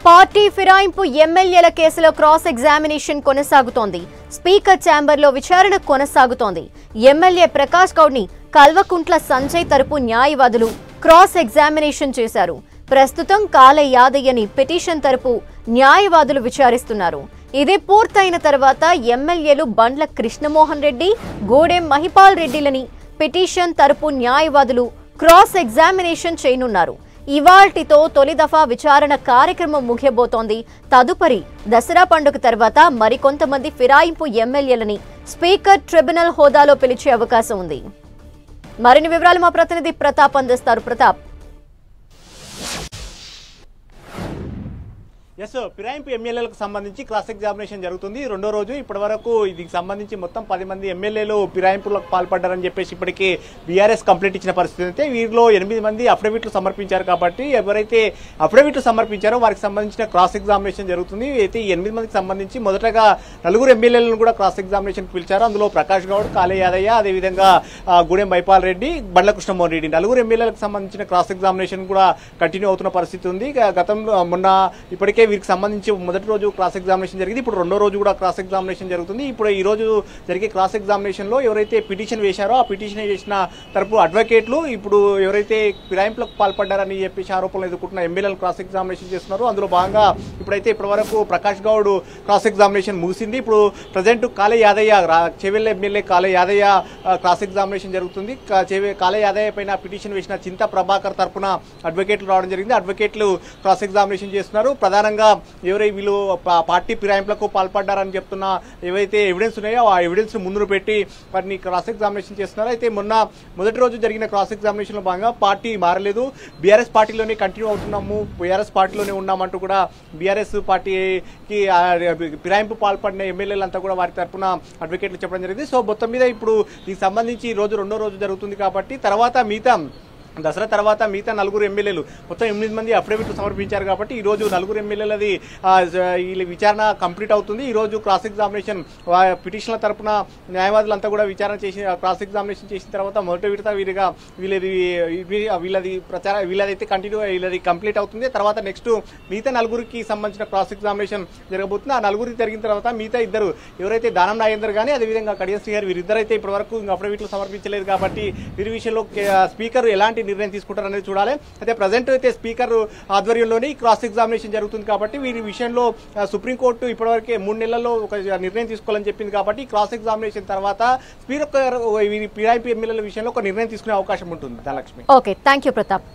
Party ఫిరాయింపు ఎమ్మెల్యేల కేసులో cross examination కొనసాగుతోంది. స్పీకర్ ఛాంబర్లో విచారణ కొనసాగుతోంది. ఎమ్మెల్యే ప్రకాష్ గౌడ్ ని కల్వకుంట్ల సంజయ్ తరపు న్యాయవాదులు క్రాస్ ఎగ్జామినేషన్ చేశారు. ప్రస్తుతం కాల యాదయ్యని పిటిషన్ తరపు న్యాయవాదులు విచారిస్తున్నారు. ఇది పూర్తయిన తర్వాత ఎమ్మెల్యేలు బండ్ల కృష్ణమోహన్ రెడ్డి, గూడెం మహిపాల్ రెడ్డిలని పిటిషన్ తరపు న్యాయవాదులు క్రాస్ ఎగ్జామినేషన్ చేయనున్నారు. ఇవాల్టితో తొలి దఫా విచారణ కార్యక్రమం ముగియబోతోంది. తదుపరి దసరా పండుగ తర్వాత మరికొంతమంది ఫిరాయింపు ఎమ్మెల్యేలని స్పీకర్ ట్రిబ్యునల్ హోదాలో పిలిచే అవకాశం ఉంది. మరిన్ని వివరాలు మా ప్రతినిధి ప్రతాప్ అందిస్తారు. ప్రతాప్. ఫిరాయింపు ఎమ్మెల్యేలకు సంబంధించి క్రాస్ ఎగ్జామినేషన్ జరుగుతుంది. రెండో రోజు ఇప్పటి వరకు దీనికి సంబంధించి మొత్తం 10 మంది ఎమ్మెల్యేలు ఫిరాయింపులకు పాల్పడ్డారని చెప్పేసి ఇప్పటికే బీఆర్ఎస్ కంప్లైంట్ ఇచ్చిన పరిస్థితి అయితే వీరిలో 8 మంది అఫిడవిట్లు సమర్పించారు. కాబట్టి ఎవరైతే అఫిడవిట్లు సమర్పించారో వారికి సంబంధించిన క్రాస్ ఎగ్జామినేషన్ జరుగుతుంది. అయితే ఈ 8 మందికి సంబంధించి మొదటగా 4 ఎమ్మెల్యేలను కూడా క్రాస్ ఎగ్జామినేషన్ పిలిచారు. అందులో ప్రకాష్ గౌడ్, కాళే యాదయ్య, అదేవిధంగా గూడెం మహిపాల్ రెడ్డి, బండ్ల కృష్ణమోహన్ రెడ్డి 4 ఎమ్మెల్యేలకు సంబంధించిన క్రాస్ ఎగ్జామినేషన్ కూడా కంటిన్యూ అవుతున్న పరిస్థితి ఉంది. గతంలో మొన్న ఇప్పటికే వీరికి సంబంధించి మొదటి రోజు క్రాస్ ఎగ్జామినేషన్ జరిగింది. ఇప్పుడు రెండో రోజు కూడా క్రాస్ ఎగ్జామినేషన్ జరుగుతుంది. ఇప్పుడు ఈ రోజు జరిగే క్రాస్ ఎగ్జామినేషన్ లో ఎవరైతే పిటిషన్ వేశారో ఆ పిటిషన్ వేసిన తరపు అడ్వకేట్లు ఇప్పుడు ఎవరైతే ఫిరాయింపులకు పాల్పడ్డారని చెప్పేసి ఆరోపణలు ఎదుర్కొంటున్న ఎమ్మెల్యేలు క్రాస్ ఎగ్జామినేషన్ చేస్తున్నారు. అందులో భాగంగా ఇప్పుడైతే ఇప్పటివరకు ప్రకాష్ గౌడ్ క్రాస్ ఎగ్జామినేషన్ ముగిసింది. ఇప్పుడు present కాళే Yadaiah, Chevella MLA కాళే Yadaiah cross examination జరుగుతుంది. కాళే యాదయ్య పైన పిటిషన్ వేసిన చింతా ప్రభాకర్ తరపున అడ్వకేట్లు రావడం జరిగింది. అడ్వకేట్లు క్రాస్ ఎగ్జామినేషన్ చేస్తున్నారు. ప్రధానంగా ఎవరై వీళ్ళు పార్టీ ఫిరాయింపులకు పాల్పడ్డారని చెప్తున్న ఏవైతే ఎవిడెన్స్ ఉన్నాయో ఆ ఎవిడెన్స్ ముందు పెట్టి వాటిని క్రాస్ ఎగ్జామినేషన్ చేస్తున్నారు. అయితే మొదటి రోజు జరిగిన క్రాస్ ఎగ్జామినేషన్ లో భాగంగా పార్టీ మారలేదు, బీఆర్ఎస్ పార్టీలోనే కంటిన్యూ అవుతున్నాము, బీఆర్ఎస్ పార్టీలోనే ఉన్నామంటూ కూడా బీఆర్ఎస్ పార్టీకి ఫిరాయింపు పాల్పడిన ఎమ్మెల్యేలంతా కూడా వారి తరఫున అడ్వకేట్లు చెప్పడం జరిగింది. సో మొత్తం మీద ఇప్పుడు దీనికి సంబంధించి ఈ రోజు రెండో రోజు జరుగుతుంది. కాబట్టి తర్వాత దసరా తర్వాత మిగతా 4 ఎమ్మెల్యేలు మొత్తం 8 మంది అఫిడవిట్లు సమర్పించారు. కాబట్టి ఈ రోజు 4 ఎమ్మెల్యేలది విచారణ కంప్లీట్ అవుతుంది. ఈ రోజు క్రాస్ ఎగ్జామినేషన్ పిటిషన్ల తరపున న్యాయవాదులంతా కూడా విచారణ చేసి క్రాస్ ఎగ్జామినేషన్ చేసిన తర్వాత మొదటి విడత వీళ్ళదైతే వీళ్ళది కంప్లీట్ అవుతుంది. తర్వాత నెక్స్ట్ మిగతా 4కి సంబంధించిన క్రాస్ ఎగ్జామినేషన్ జరగబోతుంది. ఆ 4కి జరిగిన తర్వాత మిగతా 2 ఎవరైతే దానం నాగేందర్ కానీ అదేవిధంగా కడియం శ్రీ గారు వీరిద్దరైతే ఇప్పటివరకు అఫిడవిట్లు సమర్పించలేదు. కాబట్టి వీరి విషయంలో స్పీకర్ ఎలాంటి నిర్ణయం తీసుకుంటారనేది చూడాలి. అయితే ప్రజెంట్ అయితే స్పీకర్ ఆధ్వర్యంలోనే క్రాస్ ఎగ్జామినేషన్ జరుగుతుంది. కాబట్టి వీరి విషయంలో సుప్రీంకోర్టు ఇప్పటివరకే 3 నెలల్లో ఒక నిర్ణయం తీసుకోవాలని చెప్పింది. కాబట్టి క్రాస్ ఎగ్జామినేషన్ తర్వాత స్పీకర్ ఫిరాయింపు ఎమ్మెల్యేల విషయంలో ఒక నిర్ణయం తీసుకునే అవకాశం ఉంటుంది. Dhanalakshmi. Okay, thank you Pratap.